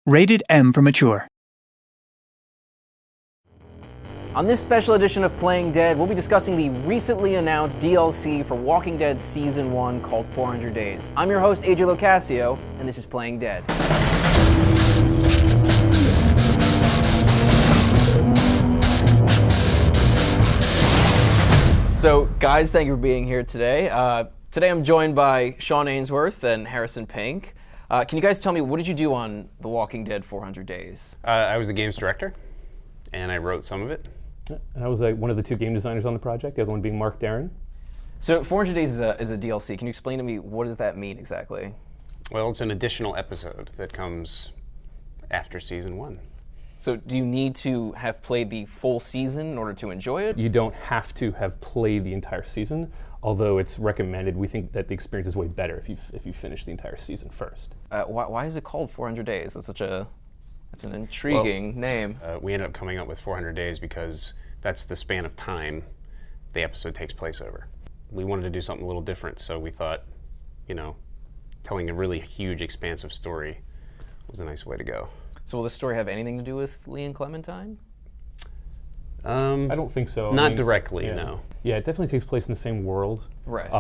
Rated M for mature. On this special edition of Playing Dead, we'll be discussing the recently announced DLC for Walking Dead Season 1 called 400 Days. I'm your host, AJ Locascio, and this is Playing Dead. So, guys, thank you for being here today. Today I'm joined by Sean Ainsworth and Harrison Pink. Can you guys tell me, what did you do on The Walking Dead 400 Days? I was the games director, and I wrote some of it. And I was one of the two game designers on the project, the other one being Mark Darren. So 400 Days is a DLC. Can you explain to me, what does that mean exactly? Well, it's an additional episode that comes after Season 1. So do you need to have played the full season in order to enjoy it? You don't have to have played the entire season, although it's recommended. We think that the experience is way better if you finish the entire season first. Why is it called 400 Days? That's an intriguing name. We ended up coming up with 400 days because that's the span of time the episode takes place over. We wanted to do something a little different, so we thought, telling a really huge, expansive story was a nice way to go. So will this story have anything to do with Lee and Clementine? I don't think so. Not directly, no. Yeah, it definitely takes place in the same world. Right.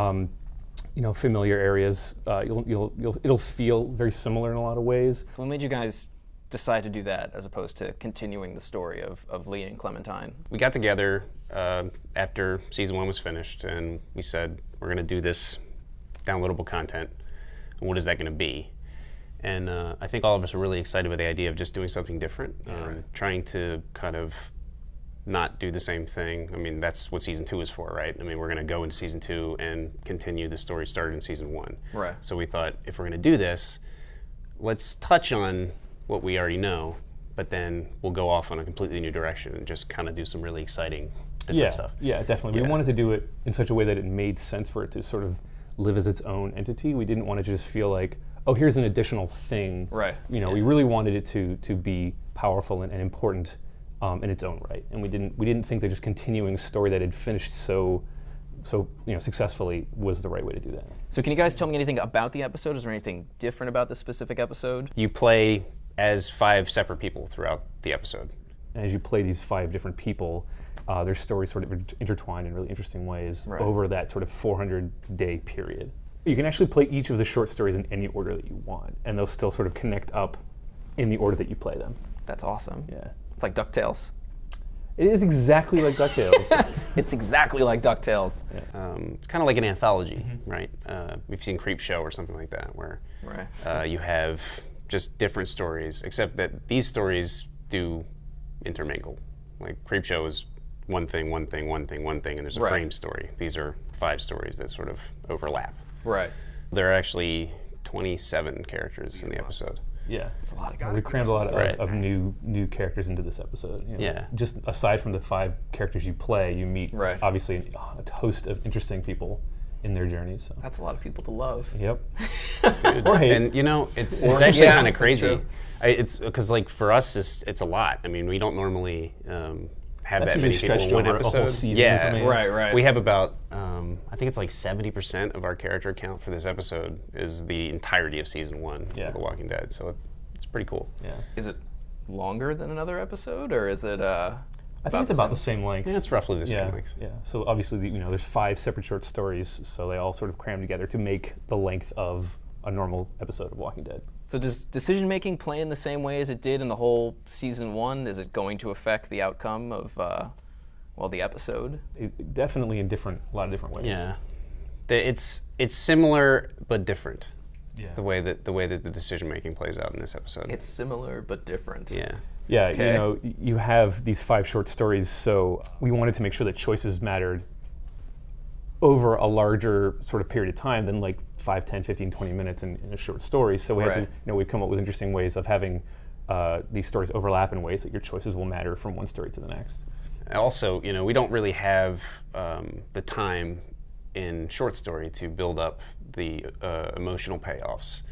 Familiar areas. It'll feel very similar in a lot of ways. What made you guys decide to do that as opposed to continuing the story of Lee and Clementine? We got together after Season 1 was finished, and we said, we're going to do this downloadable content, and what is that going to be? And I think all of us are really excited with the idea of just doing something different, trying to kind of not do the same thing. I mean, that's what Season 2 is for, right? I mean, we're going to go into Season 2 and continue the story started in Season 1. Right. So we thought, if we're going to do this, let's touch on what we already know, but then we'll go off on a completely new direction and just kind of do some really exciting different stuff. Yeah, definitely. Yeah. We wanted to do it in such a way that it made sense for it to sort of live as its own entity. We didn't want to just feel like, oh, here's an additional thing. Right. We really wanted it to be powerful and important in its own right. And we didn't think that just continuing a story that had finished so successfully was the right way to do that. So can you guys tell me anything about the episode? Is there anything different about this specific episode? You play as 5 separate people throughout the episode. And as you play these 5 different people, their stories sort of intertwine in really interesting ways over that sort of 400-day period. You can actually play each of the short stories in any order that you want, and they'll still sort of connect up in the order that you play them. That's awesome. Yeah. It's like DuckTales. It is exactly like DuckTales. It's exactly like DuckTales. Yeah. It's kind of like an anthology, right? We've seen Creepshow or something like that, where you have just different stories, except that these stories do intermingle. Like Creepshow is one thing, and there's a frame story. These are 5 stories that sort of overlap. Right. There are actually 27 characters in the episode. Yeah, It's a lot of guys. we crammed a lot of new characters into this episode. Yeah. Just aside from the 5 characters you play, you meet obviously a host of interesting people in their journeys. So. That's a lot of people to love. Yep. Or hate. And it's actually kind of crazy. It's because for us, it's a lot. I mean, we don't normally have That's that many stretched people in one over episode. a whole season. Yeah, or something. Right. We have about I think it's like 70% of our character count for this episode is the entirety of Season 1 of The Walking Dead. So it's pretty cool. Yeah. Is it longer than another episode, or is it? I think it's about the same length. Yeah, it's roughly the same length. Yeah. So obviously, there's 5 separate short stories, so they all sort of cram together to make the length of a normal episode of Walking Dead. So does decision-making play in the same way as it did in the whole Season 1? Is it going to affect the outcome of, the episode? Definitely in a lot of different ways. Yeah. It's similar but different. Yeah. The way that the decision-making plays out in this episode. It's similar but different. Yeah. Yeah, Okay. You have these 5 short stories, so we wanted to make sure that choices mattered over a larger sort of period of time than 5, 10, 15, 20 minutes in a short story. So we had to, we've come up with interesting ways of having these stories overlap in ways that your choices will matter from one story to the next. Also, we don't really have the time in short story to build up the emotional payoffs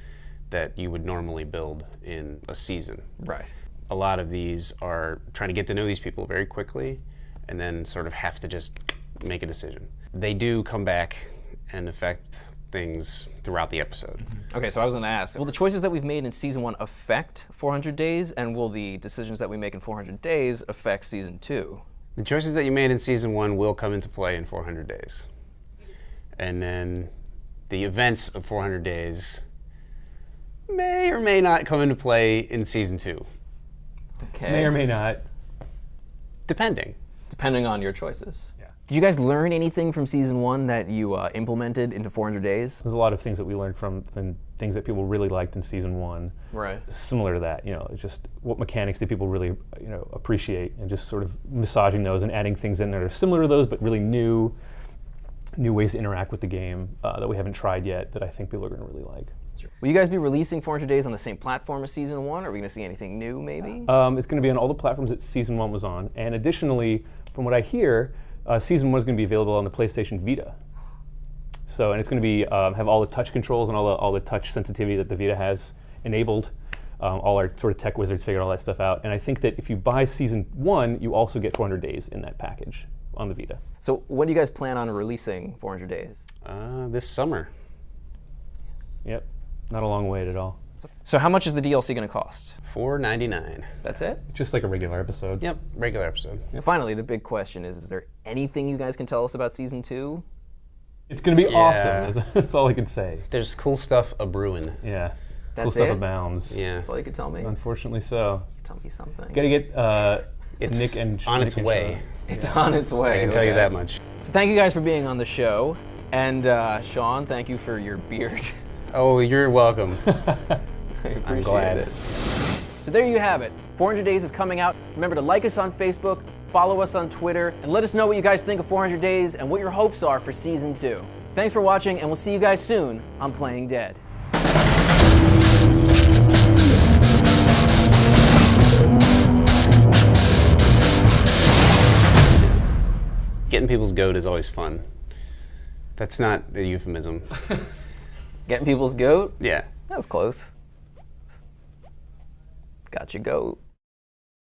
that you would normally build in a season. Right. A lot of these are trying to get to know these people very quickly and then sort of have to just make a decision. They do come back and affect things throughout the episode. Okay, so I was going to ask, will the choices that we've made in season 1 affect 400 Days, and will the decisions that we make in 400 Days affect season 2? The choices that you made in season 1 will come into play in 400 Days. And then the events of 400 Days may or may not come into play in season 2. Okay. May or may not. Depending. Depending on your choices. Yeah. Did you guys learn anything from season 1 that you implemented into 400 Days? There's a lot of things that we learned from things that people really liked in season 1. Right. Similar to that, just what mechanics did people really, appreciate, and just sort of massaging those and adding things in that are similar to those, but really new ways to interact with the game that we haven't tried yet that I think people are going to really like. Will you guys be releasing 400 Days on the same platform as season 1? Are we going to see anything new, maybe? It's going to be on all the platforms that season 1 was on, and additionally, from what I hear, season 1 is going to be available on the PlayStation Vita. So, and it's going to be have all the touch controls and all the touch sensitivity that the Vita has enabled. All our sort of tech wizards figured all that stuff out, and I think that if you buy season 1, you also get 400 Days in that package on the Vita. So, when do you guys plan on releasing 400 Days? This summer. Yep, not a long wait at all. So, how much is the DLC going to cost? $4.99. That's it? Just like a regular episode. Yep, regular episode. Finally, the big question is there anything you guys can tell us about season 2? It's going to be Yeah. awesome. That's all I can say. There's cool stuff a-brewing. Yeah. That's cool stuff it? abounds. Yeah. That's all you can tell me. Unfortunately so. Tell me something. Got to get It's Nick and on Nick its and way. It's on its way. I can tell you that much. So thank you guys for being on the show. And Sean, thank you for your beard. Oh, you're welcome. I appreciate glad. it. So there you have it. 400 Days is coming out. Remember to like us on Facebook, follow us on Twitter, and let us know what you guys think of 400 Days and what your hopes are for season 2. Thanks for watching, and we'll see you guys soon on Playing Dead. Getting people's goat is always fun. That's not a euphemism. Getting people's goat? Yeah. That was close. Got your goat.